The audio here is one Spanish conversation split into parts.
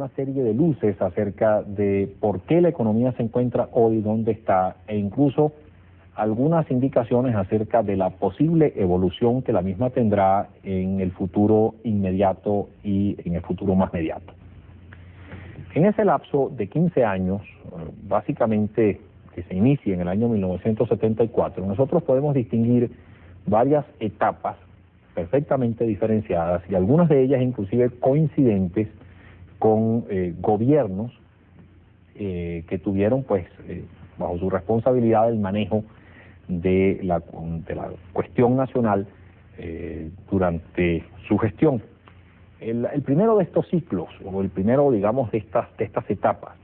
una serie de luces acerca de por qué la economía se encuentra hoy donde está, e incluso algunas indicaciones acerca de la posible evolución que la misma tendrá en el futuro inmediato y en el futuro más mediato. En ese lapso de 15 años, básicamente que se inicia en el año 1974, nosotros podemos distinguir varias etapas perfectamente diferenciadas y algunas de ellas inclusive coincidentes con gobiernos que tuvieron bajo su responsabilidad el manejo de la cuestión nacional durante su gestión. El primero de estos ciclos, o el primero, digamos, de estas etapas,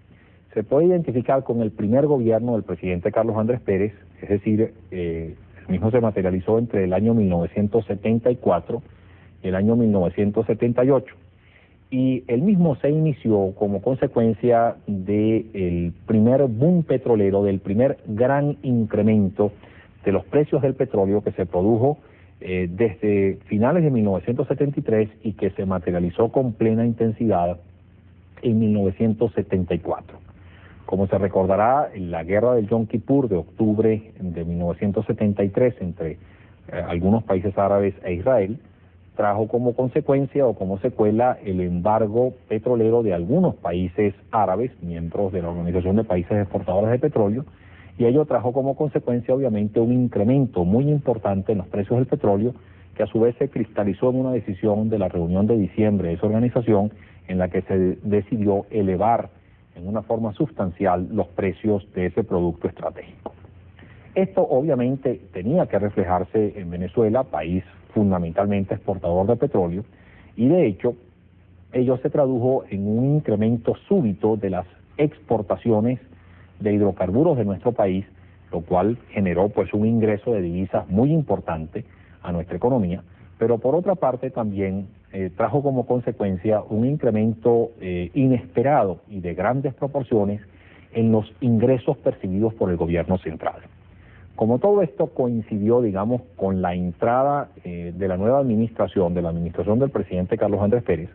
se puede identificar con el primer gobierno del presidente Carlos Andrés Pérez, es decir, el mismo se materializó entre el año 1974 y el año 1978. Y el mismo se inició como consecuencia del primer boom petrolero, del primer gran incremento de los precios del petróleo que se produjo desde finales de 1973 y que se materializó con plena intensidad en 1974. Como se recordará, la guerra del Yom Kippur de octubre de 1973 entre algunos países árabes e Israel trajo como consecuencia o como secuela el embargo petrolero de algunos países árabes, miembros de la Organización de Países Exportadores de Petróleo, y ello trajo como consecuencia obviamente un incremento muy importante en los precios del petróleo, que a su vez se cristalizó en una decisión de la reunión de diciembre de esa organización, en la que se decidió elevar en una forma sustancial los precios de ese producto estratégico. Esto obviamente tenía que reflejarse en Venezuela, país fundamentalmente exportador de petróleo, y de hecho ello se tradujo en un incremento súbito de las exportaciones de hidrocarburos de nuestro país, lo cual generó un ingreso de divisas muy importante a nuestra economía, pero por otra parte también trajo como consecuencia un incremento inesperado y de grandes proporciones en los ingresos percibidos por el gobierno central. Como todo esto coincidió, digamos, con la entrada de la nueva administración, de la administración del presidente Carlos Andrés Pérez,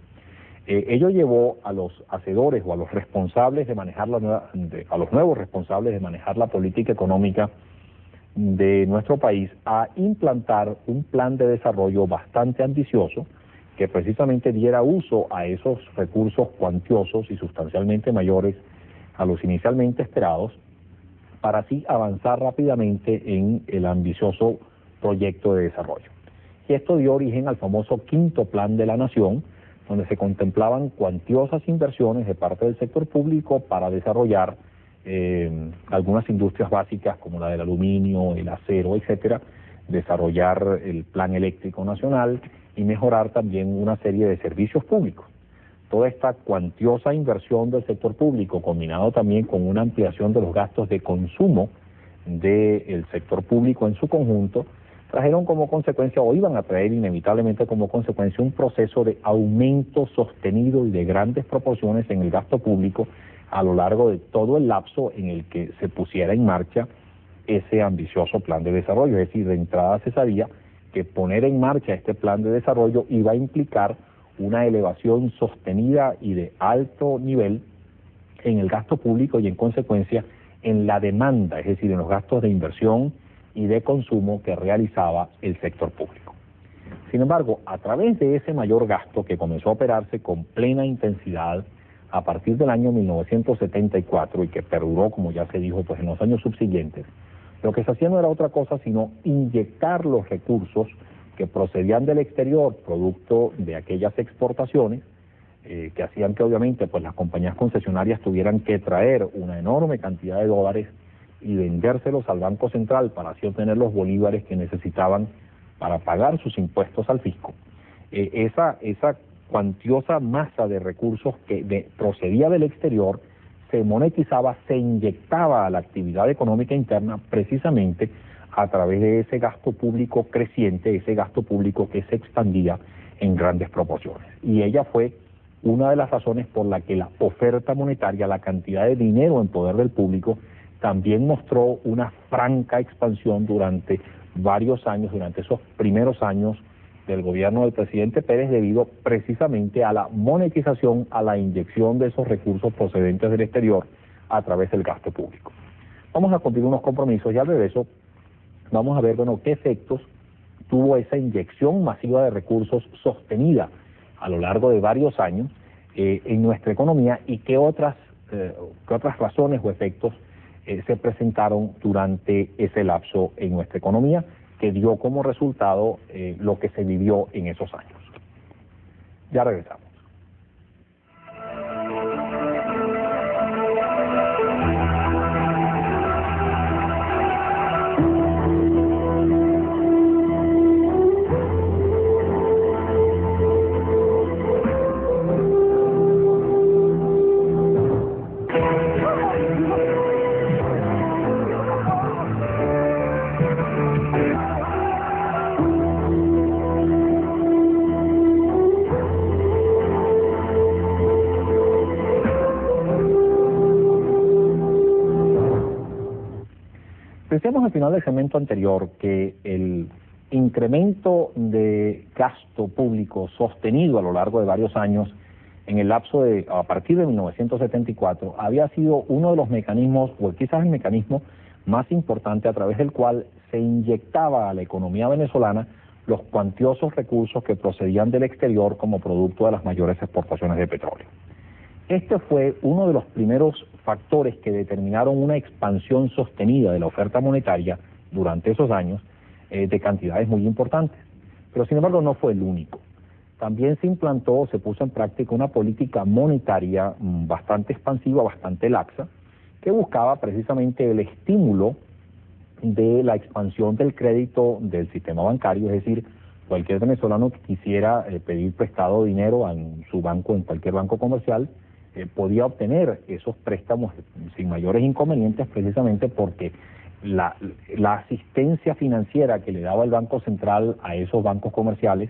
ello llevó a los hacedores o a los responsables de manejar a los nuevos responsables de manejar la política económica de nuestro país a implantar un plan de desarrollo bastante ambicioso que precisamente diera uso a esos recursos cuantiosos y sustancialmente mayores a los inicialmente esperados, para así avanzar rápidamente en el ambicioso proyecto de desarrollo. Y esto dio origen al famoso quinto plan de la nación, donde se contemplaban cuantiosas inversiones de parte del sector público para desarrollar algunas industrias básicas como la del aluminio, el acero, etcétera, desarrollar el plan eléctrico nacional y mejorar también una serie de servicios públicos. Toda esta cuantiosa inversión del sector público, combinado también con una ampliación de los gastos de consumo del sector público en su conjunto, trajeron como consecuencia, o iban a traer inevitablemente como consecuencia, un proceso de aumento sostenido y de grandes proporciones en el gasto público a lo largo de todo el lapso en el que se pusiera en marcha ese ambicioso plan de desarrollo. Es decir, de entrada se sabía que poner en marcha este plan de desarrollo iba a implicar una elevación sostenida y de alto nivel en el gasto público y en consecuencia en la demanda, es decir, en los gastos de inversión y de consumo que realizaba el sector público. Sin embargo, a través de ese mayor gasto que comenzó a operarse con plena intensidad a partir del año 1974 y que perduró, como ya se dijo, en los años subsiguientes, lo que se hacía no era otra cosa sino inyectar los recursos que procedían del exterior, producto de aquellas exportaciones, que hacían que obviamente las compañías concesionarias tuvieran que traer una enorme cantidad de dólares y vendérselos al Banco Central para así obtener los bolívares que necesitaban para pagar sus impuestos al fisco. Esa cuantiosa masa de recursos que procedía del exterior se monetizaba, se inyectaba a la actividad económica interna precisamente a través de ese gasto público creciente, ese gasto público que se expandía en grandes proporciones. Y ella fue una de las razones por la que la oferta monetaria, la cantidad de dinero en poder del público, también mostró una franca expansión durante varios años, durante esos primeros años del gobierno del presidente Pérez debido precisamente a la monetización, a la inyección de esos recursos procedentes del exterior a través del gasto público. Vamos a cumplir unos compromisos y al regreso vamos a ver, bueno, qué efectos tuvo esa inyección masiva de recursos sostenida a lo largo de varios años en nuestra economía y qué otras razones o efectos se presentaron durante ese lapso en nuestra economía que dio como resultado lo que se vivió en esos años. Ya regresamos. Decíamos al final del segmento anterior que el incremento de gasto público sostenido a lo largo de varios años en el lapso de a partir de 1974 había sido uno de los mecanismos, o quizás el mecanismo más importante a través del cual se inyectaba a la economía venezolana los cuantiosos recursos que procedían del exterior como producto de las mayores exportaciones de petróleo. Este fue uno de los primeros factores que determinaron una expansión sostenida de la oferta monetaria durante esos años de cantidades muy importantes. Pero sin embargo no fue el único. También se implantó, se puso en práctica una política monetaria bastante expansiva, bastante laxa, que buscaba precisamente el estímulo de la expansión del crédito del sistema bancario, es decir, cualquier venezolano que quisiera pedir prestado dinero en su banco, en cualquier banco comercial, podía obtener esos préstamos sin mayores inconvenientes precisamente porque la asistencia financiera que le daba el Banco Central a esos bancos comerciales,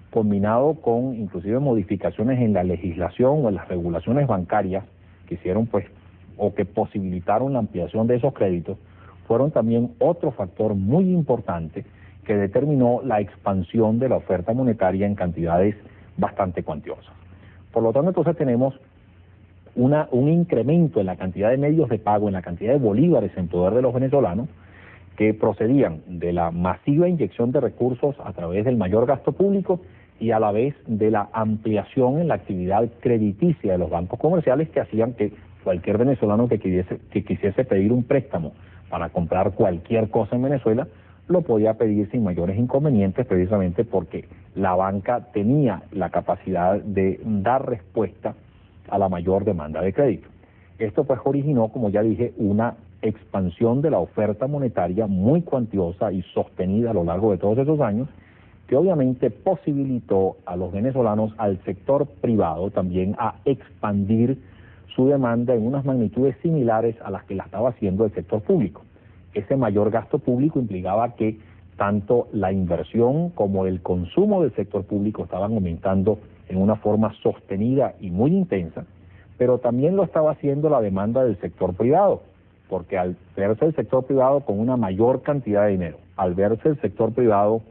combinado con inclusive modificaciones en la legislación o en las regulaciones bancarias que hicieron pues o que posibilitaron la ampliación de esos créditos, fueron también otro factor muy importante que determinó la expansión de la oferta monetaria en cantidades bastante cuantiosas. Por lo tanto, entonces tenemos un incremento en la cantidad de medios de pago, en la cantidad de bolívares en poder de los venezolanos, que procedían de la masiva inyección de recursos a través del mayor gasto público y a la vez de la ampliación en la actividad crediticia de los bancos comerciales que hacían que cualquier venezolano que quisiese pedir un préstamo para comprar cualquier cosa en Venezuela, lo podía pedir sin mayores inconvenientes precisamente porque la banca tenía la capacidad de dar respuesta a la mayor demanda de crédito. Esto pues originó, como ya dije, una expansión de la oferta monetaria muy cuantiosa y sostenida a lo largo de todos esos años, que obviamente posibilitó a los venezolanos, al sector privado también, a expandir su demanda en unas magnitudes similares a las que la estaba haciendo el sector público. Ese mayor gasto público implicaba que tanto la inversión como el consumo del sector público estaban aumentando en una forma sostenida y muy intensa, pero también lo estaba haciendo la demanda del sector privado, porque al verse el sector privado con una mayor cantidad de dinero, al verse el sector privado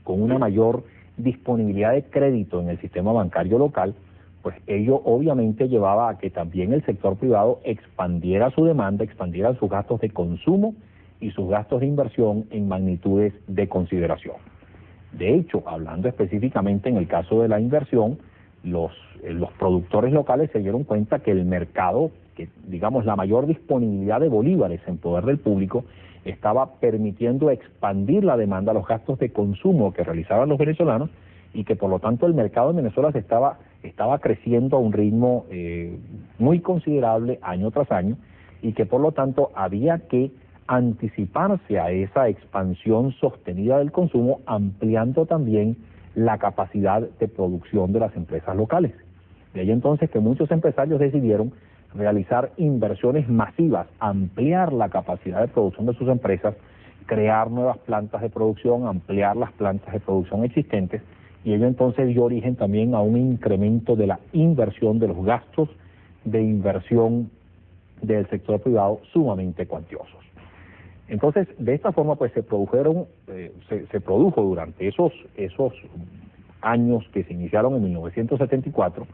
con una mayor disponibilidad de crédito en el sistema bancario local, pues ello obviamente llevaba a que también el sector privado expandiera su demanda, expandiera sus gastos de consumo y sus gastos de inversión en magnitudes de consideración. De hecho, hablando específicamente en el caso de la inversión, los productores locales se dieron cuenta que el mercado, que digamos la mayor disponibilidad de bolívares en poder del público, estaba permitiendo expandir la demanda, los gastos de consumo que realizaban los venezolanos y que por lo tanto el mercado en Venezuela estaba creciendo a un ritmo muy considerable año tras año y que por lo tanto había que anticiparse a esa expansión sostenida del consumo, ampliando también la capacidad de producción de las empresas locales. De ahí entonces que muchos empresarios decidieron realizar inversiones masivas, ampliar la capacidad de producción de sus empresas, crear nuevas plantas de producción, ampliar las plantas de producción existentes, y ello entonces dio origen también a un incremento de la inversión, de los gastos de inversión del sector privado sumamente cuantiosos. Entonces, de esta forma, pues se produjo durante esos años que se iniciaron en 1974,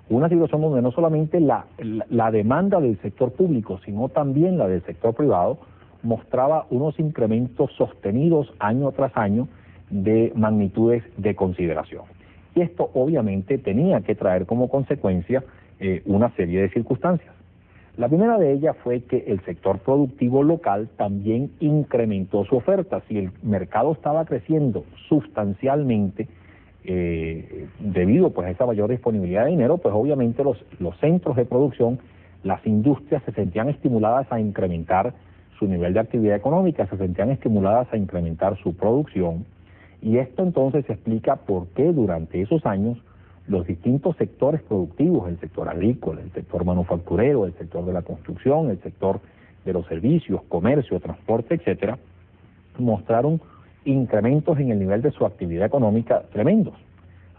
una situación donde no solamente la demanda del sector público, sino también la del sector privado, mostraba unos incrementos sostenidos año tras año de magnitudes de consideración. Y esto obviamente tenía que traer como consecuencia una serie de circunstancias. La primera de ellas fue que el sector productivo local también incrementó su oferta. Si el mercado estaba creciendo sustancialmente debido pues a esa mayor disponibilidad de dinero, pues obviamente los centros de producción, las industrias se sentían estimuladas a incrementar su nivel de actividad económica, se sentían estimuladas a incrementar su producción, y esto entonces explica por qué durante esos años los distintos sectores productivos, el sector agrícola, el sector manufacturero, el sector de la construcción, el sector de los servicios, comercio, transporte, etcétera, mostraron incrementos en el nivel de su actividad económica tremendos.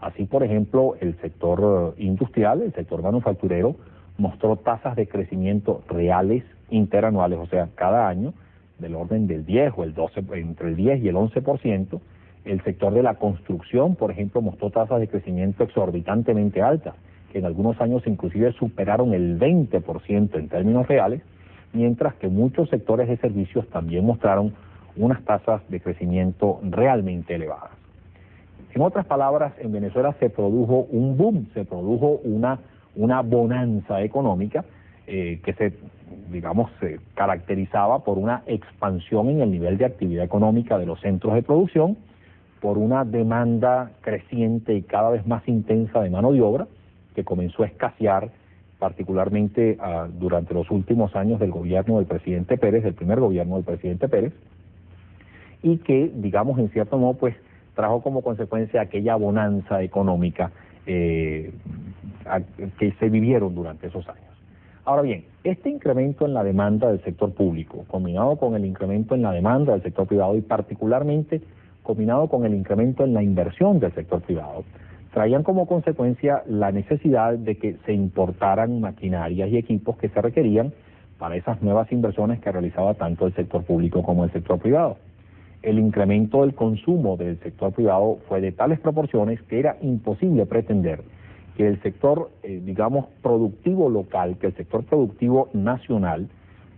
Así, por ejemplo, el sector industrial, el sector manufacturero, mostró tasas de crecimiento reales interanuales, o sea, cada año, del orden del 10 o el 12, entre el 10 y el 11%. El sector de la construcción, por ejemplo, mostró tasas de crecimiento exorbitantemente altas, que en algunos años inclusive superaron el 20% en términos reales, mientras que muchos sectores de servicios también mostraron unas tasas de crecimiento realmente elevadas. En otras palabras, en Venezuela se produjo un boom, se produjo una bonanza económica que se caracterizaba por una expansión en el nivel de actividad económica de los centros de producción, por una demanda creciente y cada vez más intensa de mano de obra, que comenzó a escasear particularmente durante los últimos años del gobierno del presidente Pérez, del primer gobierno del presidente Pérez, y que, digamos, en cierto modo, pues, trajo como consecuencia aquella bonanza económica que se vivieron durante esos años. Ahora bien, este incremento en la demanda del sector público, combinado con el incremento en la demanda del sector privado y particularmente combinado con el incremento en la inversión del sector privado, traían como consecuencia la necesidad de que se importaran maquinarias y equipos que se requerían para esas nuevas inversiones que realizaba tanto el sector público como el sector privado. El incremento del consumo del sector privado fue de tales proporciones que era imposible pretender que el sector, productivo local, que el sector productivo nacional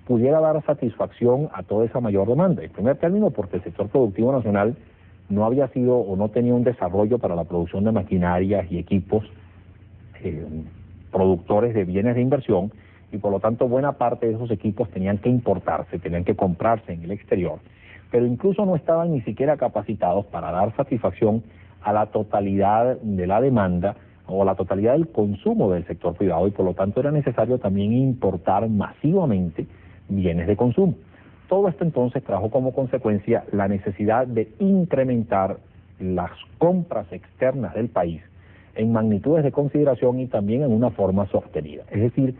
pudiera dar satisfacción a toda esa mayor demanda. En primer término, porque el sector productivo nacional no había sido o no tenía un desarrollo para la producción de maquinarias y equipos productores de bienes de inversión, y por lo tanto buena parte de esos equipos tenían que importarse, tenían que comprarse en el exterior, pero incluso no estaban ni siquiera capacitados para dar satisfacción a la totalidad de la demanda o a la totalidad del consumo del sector privado, y por lo tanto era necesario también importar masivamente bienes de consumo. Todo esto entonces trajo como consecuencia la necesidad de incrementar las compras externas del país en magnitudes de consideración y también en una forma sostenida. Es decir,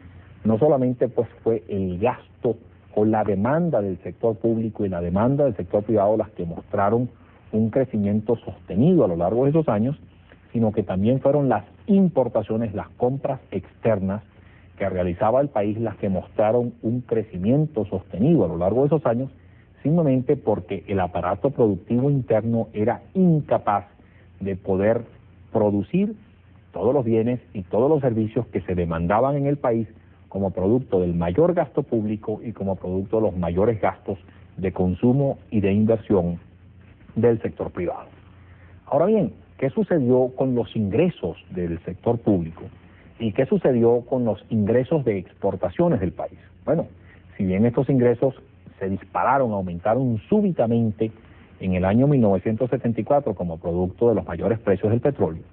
no solamente pues fue el gasto o la demanda del sector público y la demanda del sector privado las que mostraron un crecimiento sostenido a lo largo de esos años, sino que también fueron las importaciones, las compras externas que realizaba el país las que mostraron un crecimiento sostenido a lo largo de esos años, simplemente porque el aparato productivo interno era incapaz de poder producir todos los bienes y todos los servicios que se demandaban en el país como producto del mayor gasto público y como producto de los mayores gastos de consumo y de inversión del sector privado. Ahora bien, ¿qué sucedió con los ingresos del sector público? ¿Y qué sucedió con los ingresos de exportaciones del país? Bueno, si bien estos ingresos se dispararon, aumentaron súbitamente en el año 1974 como producto de los mayores precios del petróleo,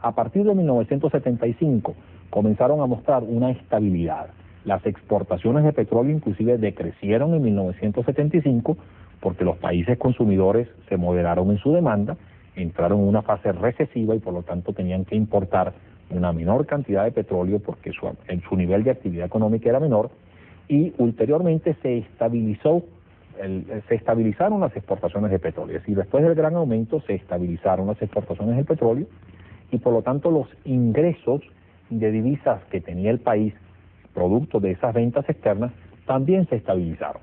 a partir de 1975 comenzaron a mostrar una estabilidad. Las exportaciones de petróleo inclusive decrecieron en 1975 porque los países consumidores se moderaron en su demanda, entraron en una fase recesiva y por lo tanto tenían que importar una menor cantidad de petróleo porque su nivel de actividad económica era menor, y ulteriormente se estabilizaron las exportaciones de petróleo. Es decir, después del gran aumento se estabilizaron las exportaciones de petróleo y por lo tanto los ingresos de divisas que tenía el país producto de esas ventas externas también se estabilizaron.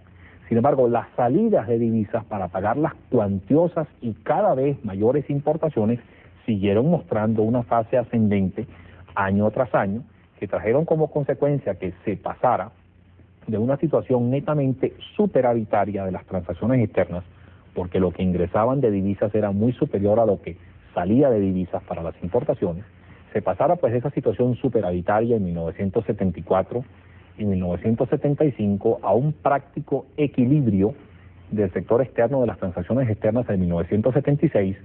Sin embargo, las salidas de divisas para pagar las cuantiosas y cada vez mayores importaciones siguieron mostrando una fase ascendente año tras año, que trajeron como consecuencia que se pasara de una situación netamente superavitaria de las transacciones externas, porque lo que ingresaban de divisas era muy superior a lo que salía de divisas para las importaciones, se pasara pues de esa situación superavitaria en 1974 y 1975 a un práctico equilibrio del sector externo de las transacciones externas en 1976,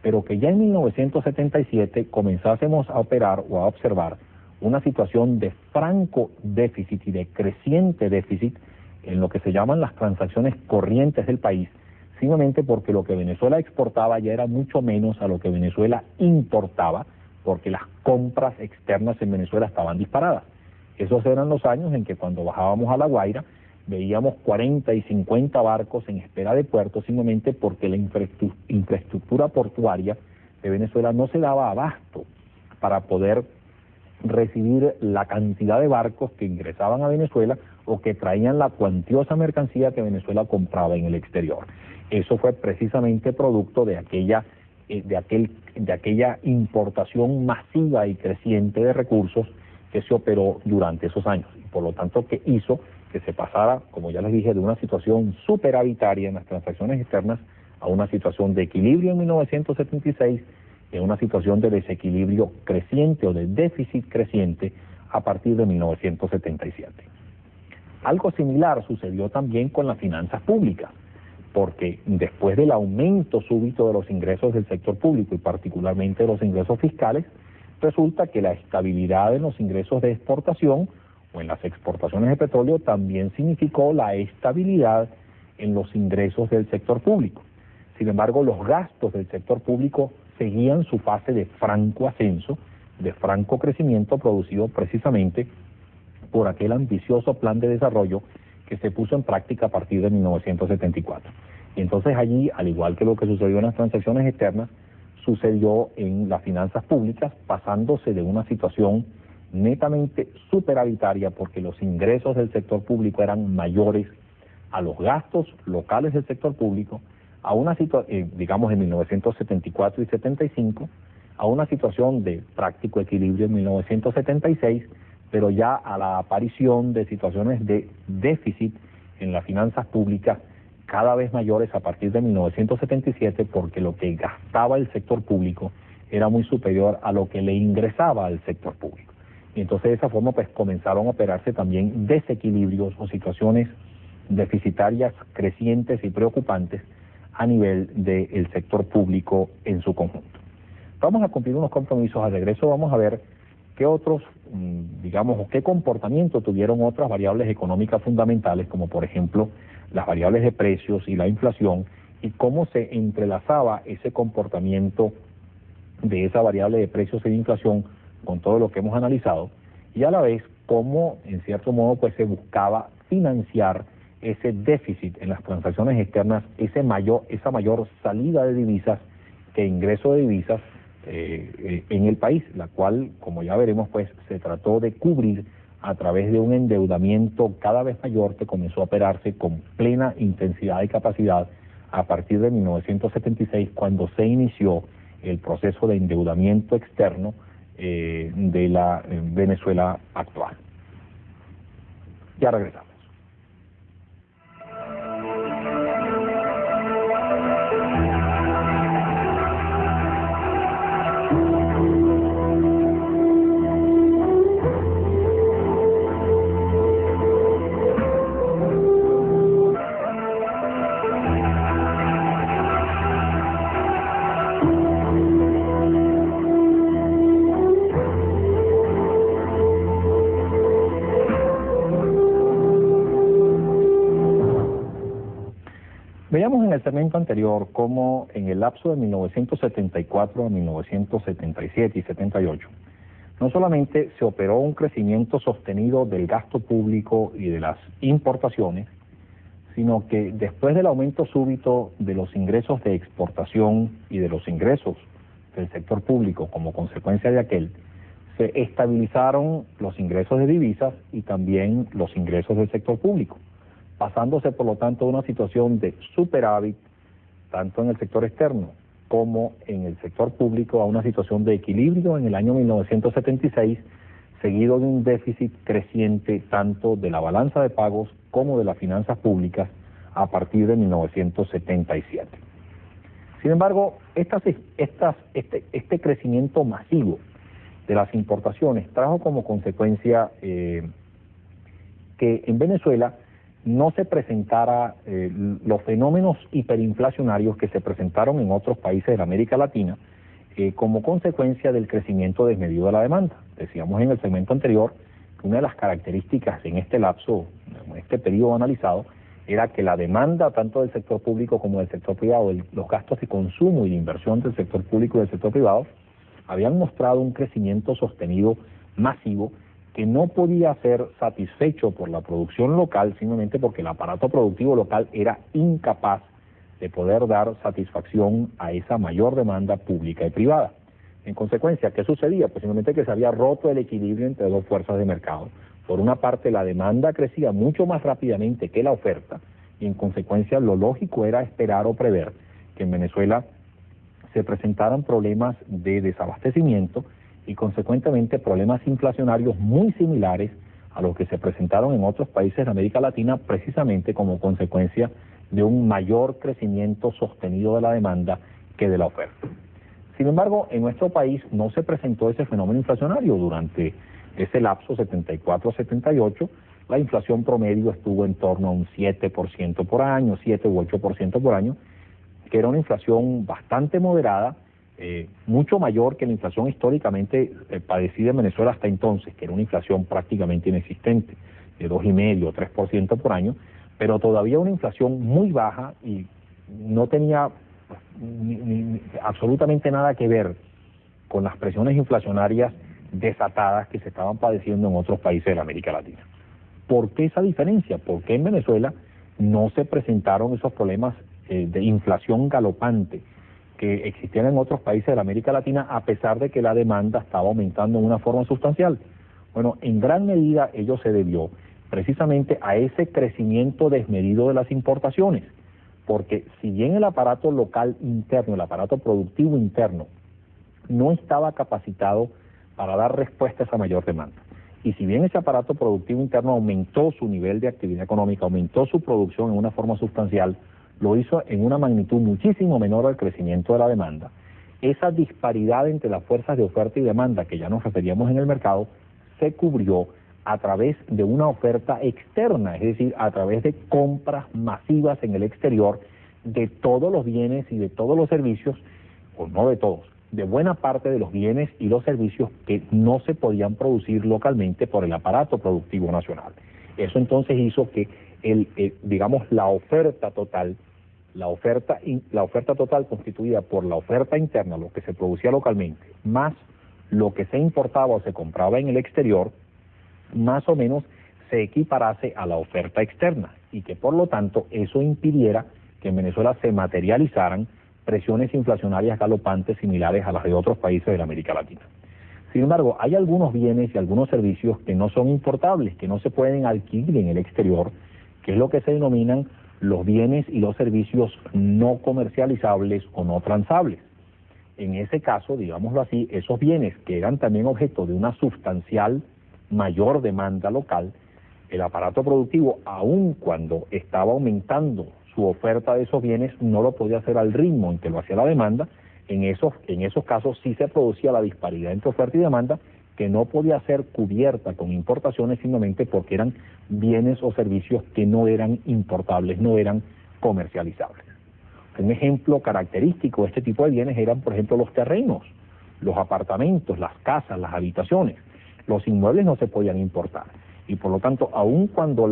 pero que ya en 1977 comenzásemos a operar o a observar una situación de franco déficit y de creciente déficit en lo que se llaman las transacciones corrientes del país, simplemente porque lo que Venezuela exportaba ya era mucho menos a lo que Venezuela importaba, porque las compras externas en Venezuela estaban disparadas. Esos eran los años en que cuando bajábamos a La Guaira veíamos 40 y 50 barcos en espera de puerto, simplemente porque la infraestructura portuaria de Venezuela no se daba abasto para poder recibir la cantidad de barcos que ingresaban a Venezuela o que traían la cuantiosa mercancía que Venezuela compraba en el exterior. Eso fue precisamente producto de aquella importación masiva y creciente de recursos que se operó durante esos años, y por lo tanto que hizo que se pasara, como ya les dije, de una situación superavitaria en las transacciones externas a una situación de equilibrio en 1976 y a una situación de desequilibrio creciente o de déficit creciente a partir de 1977. Algo similar sucedió también con las finanzas públicas, porque después del aumento súbito de los ingresos del sector público y particularmente de los ingresos fiscales, resulta que la estabilidad en los ingresos de exportación o en las exportaciones de petróleo también significó la estabilidad en los ingresos del sector público. Sin embargo, los gastos del sector público seguían su fase de franco ascenso, de franco crecimiento producido precisamente por aquel ambicioso plan de desarrollo que se puso en práctica a partir de 1974. Y entonces allí, al igual que lo que sucedió en las transacciones externas, sucedió en las finanzas públicas, pasándose de una situación netamente superavitaria porque los ingresos del sector público eran mayores a los gastos locales del sector público, a una situación, digamos en 1974 y 75, a una situación de práctico equilibrio en 1976, pero ya a la aparición de situaciones de déficit en las finanzas públicas cada vez mayores a partir de 1977, porque lo que gastaba el sector público era muy superior a lo que le ingresaba al sector público. Y entonces de esa forma pues comenzaron a operarse también desequilibrios o situaciones deficitarias crecientes y preocupantes a nivel del sector público en su conjunto. Vamos a cumplir unos compromisos. Al regreso vamos a ver qué otros, digamos, o qué comportamiento tuvieron otras variables económicas fundamentales, como por ejemplo las variables de precios y la inflación, y cómo se entrelazaba ese comportamiento de esa variable de precios y de inflación con todo lo que hemos analizado, y a la vez cómo, en cierto modo, pues se buscaba financiar ese déficit en las transacciones externas, esa mayor salida de divisas que ingreso de divisas en el país, la cual, como ya veremos, pues se trató de cubrir a través de un endeudamiento cada vez mayor que comenzó a operarse con plena intensidad y capacidad a partir de 1976, cuando se inició el proceso de endeudamiento externo de la Venezuela actual. Ya regresamos. Veíamos en el segmento anterior cómo en el lapso de 1974 a 1977 y 78, no solamente se operó un crecimiento sostenido del gasto público y de las importaciones, sino que después del aumento súbito de los ingresos de exportación y de los ingresos del sector público como consecuencia de aquel, se estabilizaron los ingresos de divisas y también los ingresos del sector público. pasándose por lo tanto de una situación de superávit, tanto en el sector externo como en el sector público, a una situación de equilibrio en el año 1976, seguido de un déficit creciente tanto de la balanza de pagos como de las finanzas públicas a partir de 1977. Sin embargo, este crecimiento masivo de las importaciones trajo como consecuencia que en Venezuela no se presentara los fenómenos hiperinflacionarios que se presentaron en otros países de la América Latina como consecuencia del crecimiento desmedido de la demanda. Decíamos en el segmento anterior que una de las características en este lapso, en este periodo analizado, era que la demanda tanto del sector público como del sector privado, los gastos de consumo y de inversión del sector público y del sector privado, habían mostrado un crecimiento sostenido masivo que no podía ser satisfecho por la producción local, simplemente porque el aparato productivo local era incapaz de poder dar satisfacción a esa mayor demanda pública y privada. En consecuencia, ¿qué sucedía? Pues simplemente que se había roto el equilibrio entre dos fuerzas de mercado. Por una parte, la demanda crecía mucho más rápidamente que la oferta, y en consecuencia lo lógico era esperar o prever que en Venezuela se presentaran problemas de desabastecimiento y consecuentemente problemas inflacionarios muy similares a los que se presentaron en otros países de América Latina, precisamente como consecuencia de un mayor crecimiento sostenido de la demanda que de la oferta. Sin embargo, en nuestro país no se presentó ese fenómeno inflacionario. Durante ese lapso 74-78, la inflación promedio estuvo en torno a un 7% por año, 7 u 8% por año, que era una inflación bastante moderada, mucho mayor que la inflación históricamente padecida en Venezuela hasta entonces, que era una inflación prácticamente inexistente, de 2,5 o 3% por año, pero todavía una inflación muy baja y no tenía absolutamente nada que ver con las presiones inflacionarias desatadas que se estaban padeciendo en otros países de la América Latina. ¿Por qué esa diferencia? ¿Por qué en Venezuela no se presentaron esos problemas de inflación galopante que existían en otros países de la América Latina, a pesar de que la demanda estaba aumentando en una forma sustancial? Bueno, en gran medida ello se debió precisamente a ese crecimiento desmedido de las importaciones, porque si bien el aparato local interno, el aparato productivo interno, no estaba capacitado para dar respuesta a esa mayor demanda, y si bien ese aparato productivo interno aumentó su nivel de actividad económica, aumentó su producción en una forma sustancial, lo hizo en una magnitud muchísimo menor al crecimiento de la demanda. Esa disparidad entre las fuerzas de oferta y demanda que ya nos referíamos en el mercado se cubrió a través de una oferta externa, es decir, a través de compras masivas en el exterior de todos los bienes y de todos los servicios, o no de todos, de buena parte de los bienes y los servicios que no se podían producir localmente por el aparato productivo nacional. Eso entonces hizo que la oferta total constituida por la oferta interna, lo que se producía localmente, más lo que se importaba o se compraba en el exterior, más o menos se equiparase a la oferta externa, y que por lo tanto eso impidiera que en Venezuela se materializaran presiones inflacionarias galopantes similares a las de otros países de la América Latina. Sin embargo, hay algunos bienes y algunos servicios que no son importables, que no se pueden adquirir en el exterior, que es lo que se denominan los bienes y los servicios no comercializables o no transables. En ese caso, digámoslo así, esos bienes que eran también objeto de una sustancial mayor demanda local, el aparato productivo, aun cuando estaba aumentando su oferta de esos bienes, no lo podía hacer al ritmo en que lo hacía la demanda. En esos casos sí se producía la disparidad entre oferta y demanda, que no podía ser cubierta con importaciones simplemente porque eran bienes o servicios que no eran importables, no eran comercializables. Un ejemplo característico de este tipo de bienes eran, por ejemplo, los terrenos, los apartamentos, las casas, las habitaciones. Los inmuebles no se podían importar, y por lo tanto, aun cuando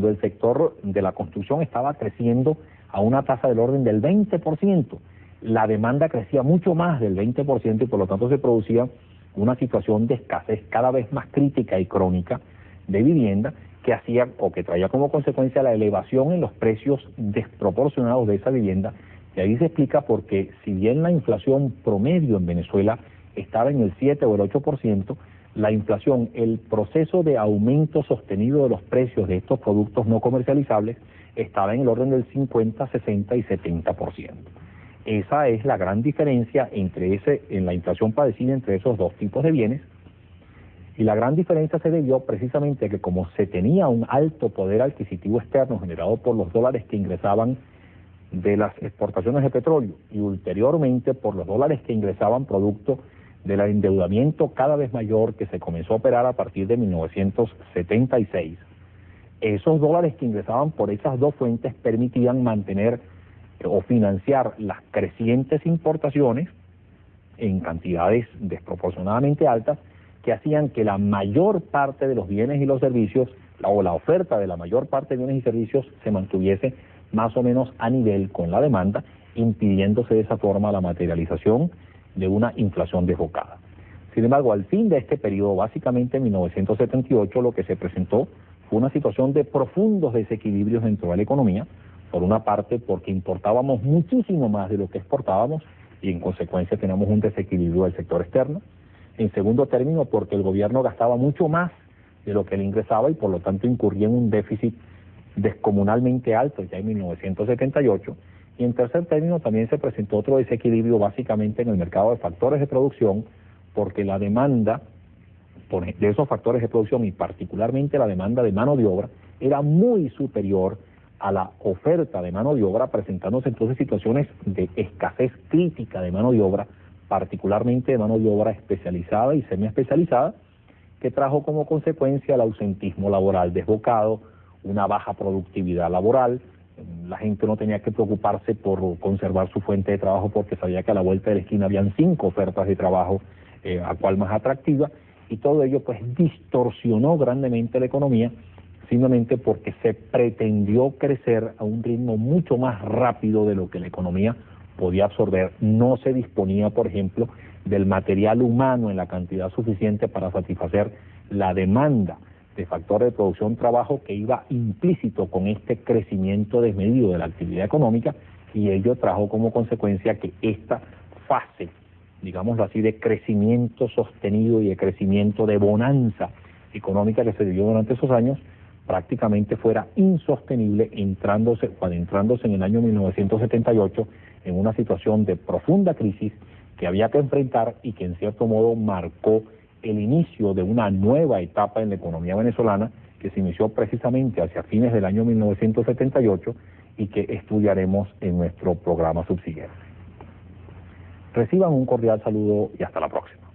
el sector de la construcción estaba creciendo a una tasa del orden del 20%, la demanda crecía mucho más del 20%, y por lo tanto se producía una situación de escasez cada vez más crítica y crónica de vivienda, que hacía o que traía como consecuencia la elevación en los precios desproporcionados de esa vivienda. Y ahí se explica por qué, si bien la inflación promedio en Venezuela estaba en el 7 o el 8%, la inflación, el proceso de aumento sostenido de los precios de estos productos no comercializables estaba en el orden del 50, 60 y 70%. Esa es la gran diferencia en la inflación padecida entre esos dos tipos de bienes. Y la gran diferencia se debió precisamente a que como se tenía un alto poder adquisitivo externo generado por los dólares que ingresaban de las exportaciones de petróleo y ulteriormente por los dólares que ingresaban producto del endeudamiento cada vez mayor que se comenzó a operar a partir de 1976, esos dólares que ingresaban por esas dos fuentes permitían mantener o financiar las crecientes importaciones en cantidades desproporcionadamente altas que hacían que la mayor parte de los bienes y los servicios, o la oferta de la mayor parte de bienes y servicios se mantuviese más o menos a nivel con la demanda, impidiéndose de esa forma la materialización de una inflación desbocada. Sin embargo, al fin de este periodo, básicamente en 1978, lo que se presentó fue una situación de profundos desequilibrios dentro de la economía, por una parte porque importábamos muchísimo más de lo que exportábamos y en consecuencia teníamos un desequilibrio del sector externo. En segundo término, porque el gobierno gastaba mucho más de lo que le ingresaba y por lo tanto incurría en un déficit descomunalmente alto ya en 1978. Y en tercer término también se presentó otro desequilibrio básicamente en el mercado de factores de producción, porque la demanda de esos factores de producción y particularmente la demanda de mano de obra era muy superior a la oferta de mano de obra, presentándose entonces situaciones de escasez crítica de mano de obra, particularmente de mano de obra especializada y semiespecializada, que trajo como consecuencia el ausentismo laboral desbocado, una baja productividad laboral. La gente no tenía que preocuparse por conservar su fuente de trabajo porque sabía que a la vuelta de la esquina habían 5 ofertas de trabajo, a cual más atractiva, y todo ello pues distorsionó grandemente la economía, simplemente porque se pretendió crecer a un ritmo mucho más rápido de lo que la economía podía absorber. No se disponía, por ejemplo, del material humano en la cantidad suficiente para satisfacer la demanda de factores de producción trabajo que iba implícito con este crecimiento desmedido de la actividad económica, y ello trajo como consecuencia que esta fase, digámoslo así, de crecimiento sostenido y de crecimiento de bonanza económica que se vivió durante esos años prácticamente fuera insostenible, adentrándose en el año 1978 en una situación de profunda crisis que había que enfrentar y que en cierto modo marcó el inicio de una nueva etapa en la economía venezolana que se inició precisamente hacia fines del año 1978 y que estudiaremos en nuestro programa subsiguiente. Reciban un cordial saludo y hasta la próxima.